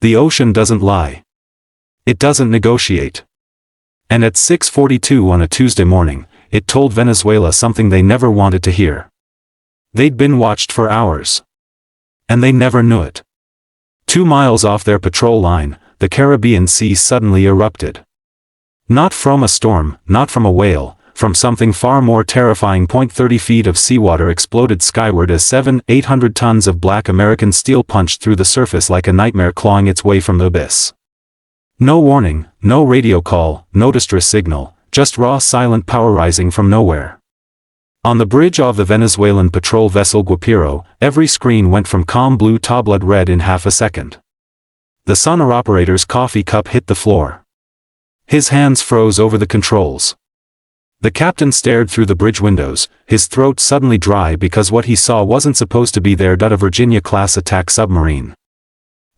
The ocean doesn't lie. It doesn't negotiate. And at 6:42 on a Tuesday morning, it told Venezuela something they never wanted to hear. They'd been watched for hours. And they never knew it. 2 miles off their patrol line, the Caribbean Sea suddenly erupted. Not from a storm, not from a whale, from something far more terrifying. 30 feet of seawater exploded skyward as 700-800 tons of black American steel punched through the surface like a nightmare clawing its way from the abyss. No warning, no radio call, no distress signal, just raw silent power rising from nowhere. On the bridge of the Venezuelan patrol vessel Guapiro, every screen went from calm blue to blood red in half a second. The sonar operator's coffee cup hit the floor. His hands froze over the controls. The captain stared through the bridge windows, his throat suddenly dry because what he saw wasn't supposed to be there. A Virginia-class attack submarine.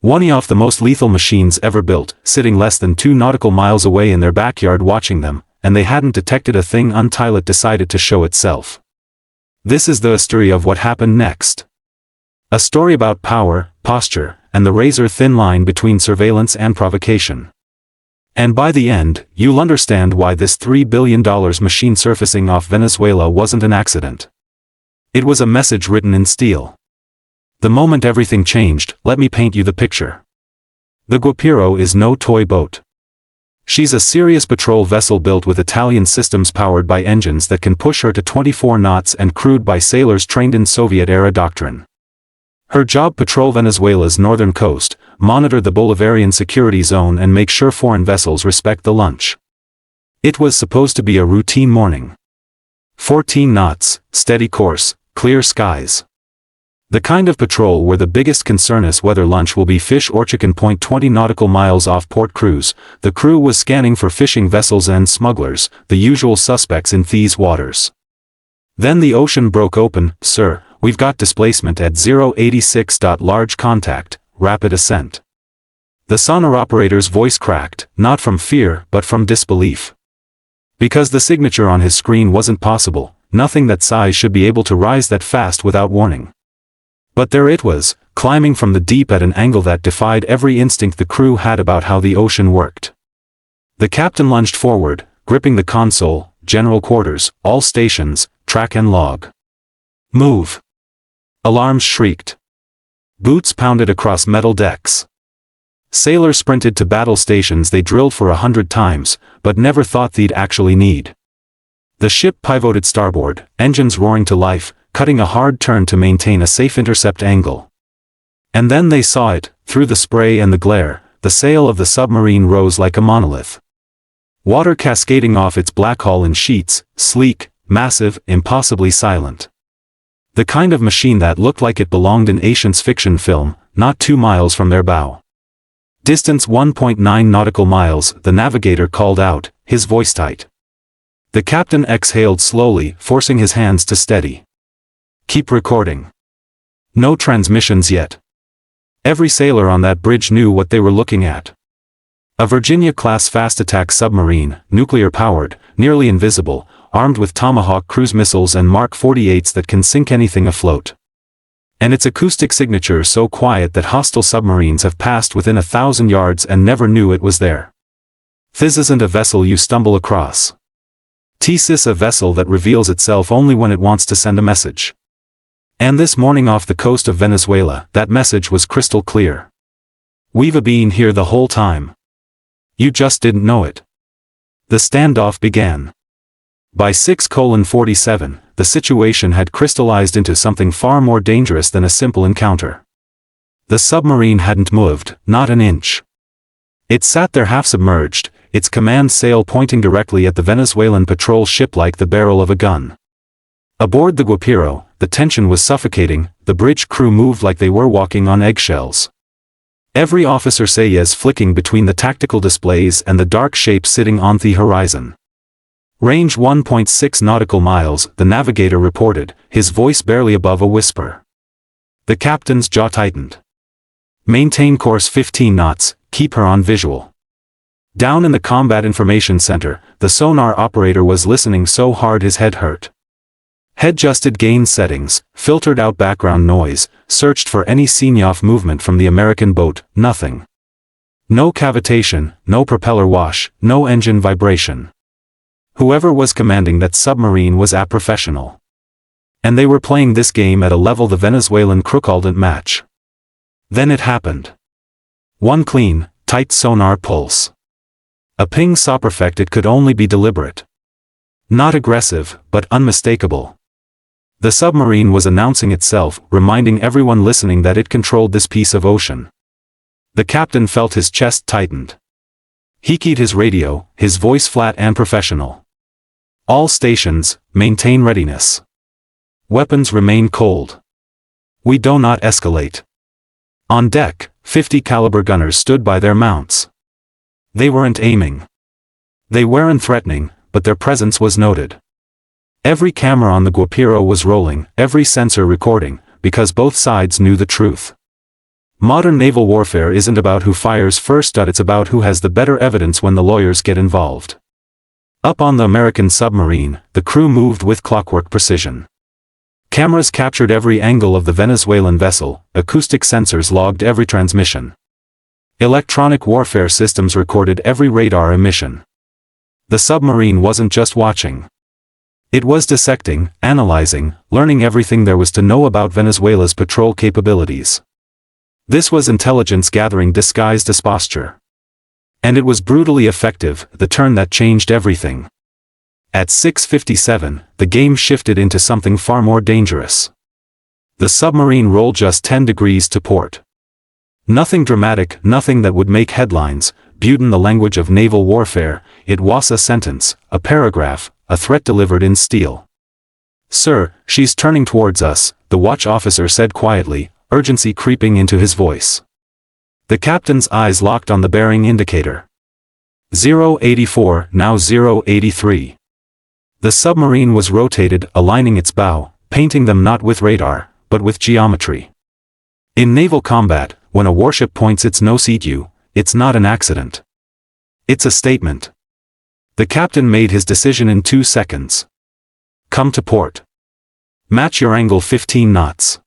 One of the most lethal machines ever built, sitting less than 2 nautical miles away in their backyard watching them, and they hadn't detected a thing until it decided to show itself. This is the story of what happened next. A story about power, posture, and the razor-thin line between surveillance and provocation. And by the end, you'll understand why this $3 billion machine surfacing off Venezuela wasn't an accident. It was a message written in steel. The moment everything changed, let me paint you the picture. The Guapiro is no toy boat. She's a serious patrol vessel built with Italian systems powered by engines that can push her to 24 knots and crewed by sailors trained in Soviet-era doctrine. Her job: patrol Venezuela's northern coast, monitor the Bolivarian security zone and make sure foreign vessels respect the lunch. It was supposed to be a routine morning. 14 knots, steady course, clear skies. The kind of patrol where the biggest concern is whether lunch will be fish or chicken. 20 nautical miles off Port Cruz, the crew was scanning for fishing vessels and smugglers, the usual suspects in these waters. Then the ocean broke open. "Sir, we've got displacement at 086. Large contact, rapid ascent." The sonar operator's voice cracked, not from fear but from disbelief. Because the signature on his screen wasn't possible, nothing that size should be able to rise that fast without warning. But there it was, climbing from the deep at an angle that defied every instinct the crew had about how the ocean worked. The captain lunged forward, gripping the console, general quarters, all stations, track and log. "Move!" Alarms shrieked. Boots pounded across metal decks. Sailors sprinted to battle stations they drilled for 100 times, but never thought they'd actually need. The ship pivoted starboard, engines roaring to life, cutting a hard turn to maintain a safe intercept angle. And then they saw it, through the spray and the glare, the sail of the submarine rose like a monolith. Water cascading off its black hull in sheets, sleek, massive, impossibly silent. The kind of machine that looked like it belonged in science fiction film, not 2 miles from their bow. Distance 1.9 nautical miles, the navigator called out, his voice tight. The captain exhaled slowly, forcing his hands to steady. "Keep recording." No transmissions yet. Every sailor on that bridge knew what they were looking at. A Virginia-class fast-attack submarine, nuclear-powered, nearly invisible, armed with Tomahawk cruise missiles and Mark 48s that can sink anything afloat. And its acoustic signature so quiet that hostile submarines have passed within 1,000 yards and never knew it was there. This isn't a vessel you stumble across. This is a vessel that reveals itself only when it wants to send a message. And this morning off the coast of Venezuela, that message was crystal clear. "We've been here the whole time. You just didn't know it." The standoff began. By 6:47, the situation had crystallized into something far more dangerous than a simple encounter. The submarine hadn't moved, not an inch. It sat there half submerged, its command sail pointing directly at the Venezuelan patrol ship like the barrel of a gun. Aboard the Guapiro, the tension was suffocating, the bridge crew moved like they were walking on eggshells. Every officer says flicking between the tactical displays and the dark shape sitting on the horizon. "Range 1.6 nautical miles, the navigator reported, his voice barely above a whisper. The captain's jaw tightened. "Maintain course 15 knots, keep her on visual." Down in the Combat Information Center, the sonar operator was listening so hard his head hurt. Head-adjusted gain settings, filtered out background noise, searched for any scene-off movement from the American boat, nothing. No cavitation, no propeller wash, no engine vibration. Whoever was commanding that submarine was a professional. And they were playing this game at a level the Venezuelan crew couldn't match. Then it happened. One clean, tight sonar pulse. A ping so perfect it could only be deliberate. Not aggressive, but unmistakable. The submarine was announcing itself, reminding everyone listening that it controlled this piece of ocean. The captain felt his chest tightened. He keyed his radio, his voice flat and professional. All stations, maintain readiness. Weapons remain cold. We do not escalate. On deck, 50 caliber gunners stood by their mounts. They weren't aiming. They weren't threatening, but their presence was noted. Every camera on the Guapiro was rolling, every sensor recording, because both sides knew the truth. Modern naval warfare isn't about who fires first, it's about who has the better evidence when the lawyers get involved. Up on the American submarine, the crew moved with clockwork precision. Cameras captured every angle of the Venezuelan vessel, acoustic sensors logged every transmission. Electronic warfare systems recorded every radar emission. The submarine wasn't just watching. It was dissecting, analyzing, learning everything there was to know about Venezuela's patrol capabilities. This was intelligence gathering disguised as posture. And it was brutally effective, the turn that changed everything. At 6:57, the game shifted into something far more dangerous. The submarine rolled just 10 degrees to port. Nothing dramatic, nothing that would make headlines, but in the language of naval warfare, it was a sentence, a paragraph, a threat delivered in steel. "Sir, she's turning towards us," the watch officer said quietly, urgency creeping into his voice. The captain's eyes locked on the bearing indicator. 084, now 083. The submarine was rotated, aligning its bow, painting them not with radar, but with geometry. In naval combat, when a warship points its nose at you, it's not an accident. It's a statement. The captain made his decision in 2 seconds. Come to port. Match your angle 15 knots.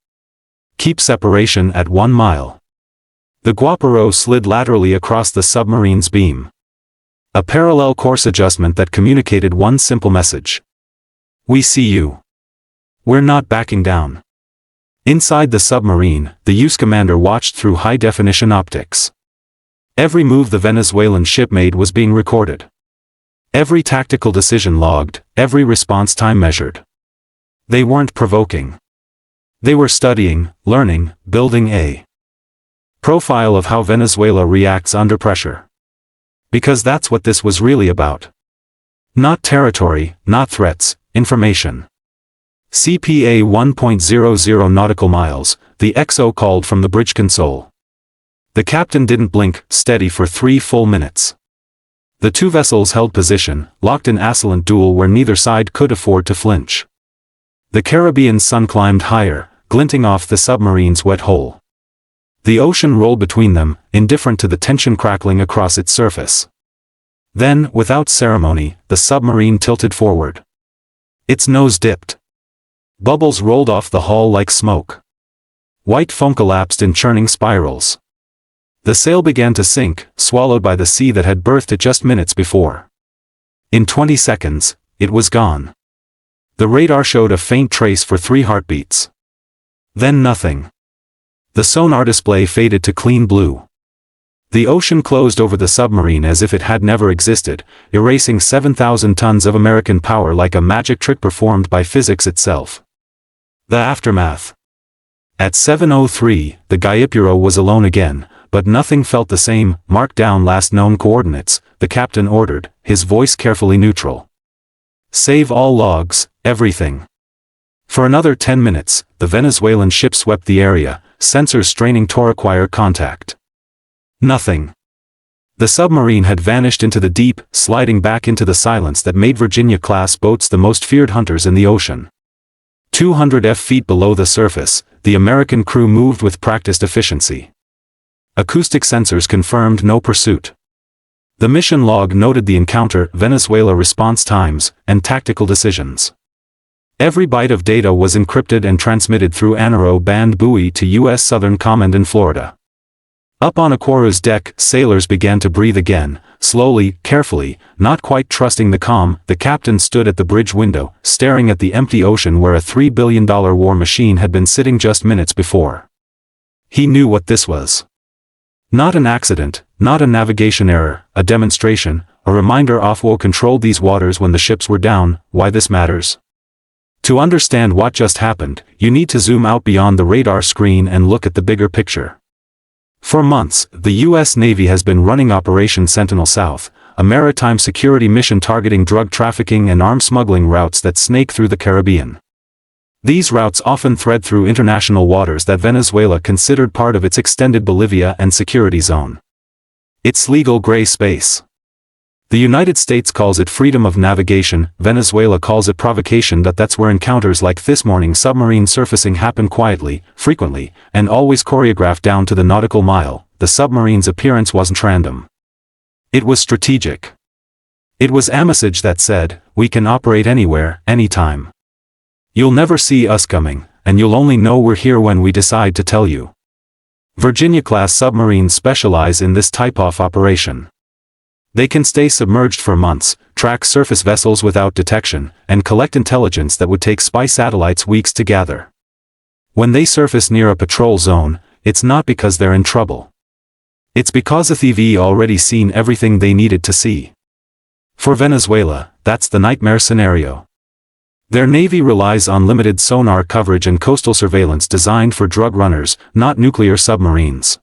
Keep separation at 1 mile. The Guapiro slid laterally across the submarine's beam. A parallel course adjustment that communicated one simple message. We see you. We're not backing down. Inside the submarine, the US commander watched through high-definition optics. Every move the Venezuelan ship made was being recorded. Every tactical decision logged, every response time measured. They weren't provoking. They were studying, learning, building a profile of how Venezuela reacts under pressure. Because that's what this was really about. Not territory, not threats, information. CPA 1.00 nautical miles, the XO called from the bridge console. The captain didn't blink, steady for 3 full minutes. The two vessels held position, locked in assailant duel where neither side could afford to flinch. The Caribbean sun climbed higher, glinting off the submarine's wet hull. The ocean rolled between them, indifferent to the tension crackling across its surface. Then, without ceremony, the submarine tilted forward. Its nose dipped. Bubbles rolled off the hull like smoke. White foam collapsed in churning spirals. The sail began to sink, swallowed by the sea that had birthed it just minutes before. In 20 seconds, it was gone. The radar showed a faint trace for 3 heartbeats. Then nothing. The sonar display faded to clean blue. The ocean closed over the submarine as if it had never existed, erasing 7,000 tons of American power like a magic trick performed by physics itself. The aftermath. At 7:03, the Guapiro was alone again, but nothing felt the same. "Mark down last known coordinates," the captain ordered, his voice carefully neutral. "Save all logs, everything." For another 10 minutes, the Venezuelan ship swept the area, sensors straining to acquire contact. Nothing. The submarine had vanished into the deep, sliding back into the silence that made Virginia-class boats the most feared hunters in the ocean. 200 feet below the surface, the American crew moved with practiced efficiency. Acoustic sensors confirmed no pursuit. The mission log noted the encounter, Venezuela response times, and tactical decisions. Every byte of data was encrypted and transmitted through a narrow band buoy to U.S. Southern Command in Florida. Up on Aquaru's deck, sailors began to breathe again, slowly, carefully, not quite trusting the calm. The captain stood at the bridge window, staring at the empty ocean where a $3 billion war machine had been sitting just minutes before. He knew what this was. Not an accident, not a navigation error, a demonstration, a reminder of what controlled these waters when the ships were down, why this matters. To understand what just happened, you need to zoom out beyond the radar screen and look at the bigger picture. For months, the U.S. Navy has been running Operation Sentinel South, a maritime security mission targeting drug trafficking and arms smuggling routes that snake through the Caribbean. These routes often thread through international waters that Venezuela considered part of its extended Bolivia and security zone. It's legal gray space. The United States calls it freedom of navigation, Venezuela calls it provocation. That's where encounters like this morning submarine surfacing happen quietly, frequently, and always choreographed down to the nautical mile. The submarine's appearance wasn't random. It was strategic. It was a message that said, we can operate anywhere, anytime. You'll never see us coming, and you'll only know we're here when we decide to tell you. Virginia-class submarines specialize in this type of operation. They can stay submerged for months, track surface vessels without detection, and collect intelligence that would take spy satellites weeks to gather. When they surface near a patrol zone, it's not because they're in trouble. It's because the TV already seen everything they needed to see. For Venezuela, that's the nightmare scenario. Their navy relies on limited sonar coverage and coastal surveillance designed for drug runners, not nuclear submarines.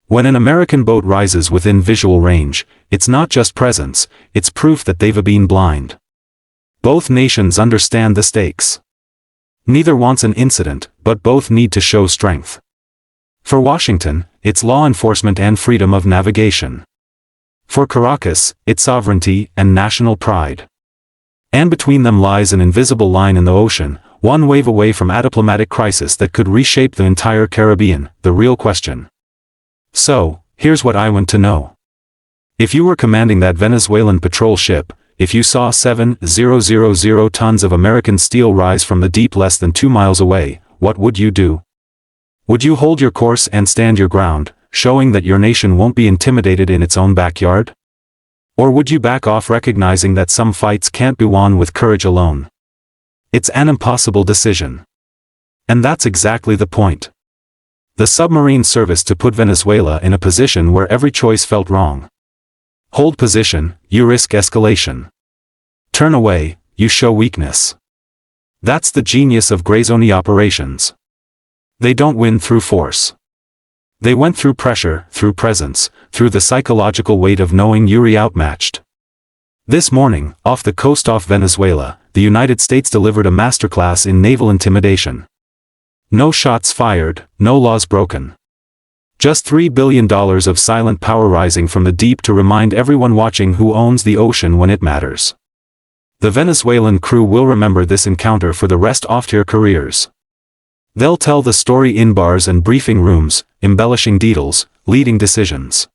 When an American boat rises within visual range, it's not just presence, it's proof that they've been blind. Both nations understand the stakes. Neither wants an incident, but both need to show strength. For Washington, it's law enforcement and freedom of navigation. For Caracas, it's sovereignty and national pride. And between them lies an invisible line in the ocean, one wave away from a diplomatic crisis that could reshape the entire Caribbean. The real question. So, here's what I want to know. If you were commanding that Venezuelan patrol ship, if you saw 7,000 tons of American steel rise from the deep less than 2 miles away, what would you do? Would you hold your course and stand your ground, showing that your nation won't be intimidated in its own backyard? Or would you back off recognizing that some fights can't be won with courage alone? It's an impossible decision. And that's exactly the point. The submarine service to put Venezuela in a position where every choice felt wrong. Hold position, you risk escalation. Turn away, you show weakness. That's the genius of gray zone operations. They don't win through force. They went through pressure, through presence, through the psychological weight of knowing you're outmatched. This morning, off the coast of Venezuela, the United States delivered a masterclass in naval intimidation. No shots fired, no laws broken. Just $3 billion of silent power rising from the deep to remind everyone watching who owns the ocean when it matters. The Venezuelan crew will remember this encounter for the rest of their careers. They'll tell the story in bars and briefing rooms, embellishing details, leading decisions.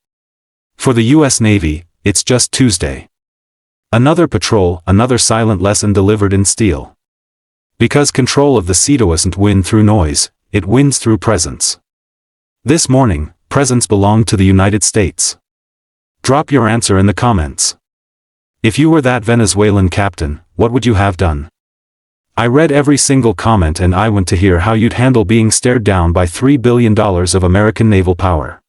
For the U.S. Navy, it's just Tuesday. Another patrol, another silent lesson delivered in steel. Because control of the sea doesn't win through noise, it wins through presence. This morning, presence belonged to the United States. Drop your answer in the comments. If you were that Venezuelan captain, what would you have done? I read every single comment and I want to hear how you'd handle being stared down by $3 billion of American naval power.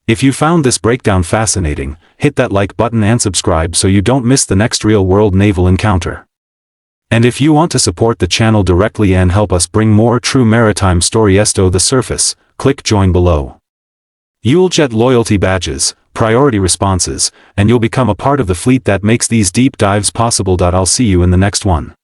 If you found this breakdown fascinating, hit that like button and subscribe so you don't miss the next real-world naval encounter. And if you want to support the channel directly and help us bring more true maritime stories to the surface, click join below. You'll get loyalty badges, priority responses, and you'll become a part of the fleet that makes these deep dives possible. I'll see you in the next one.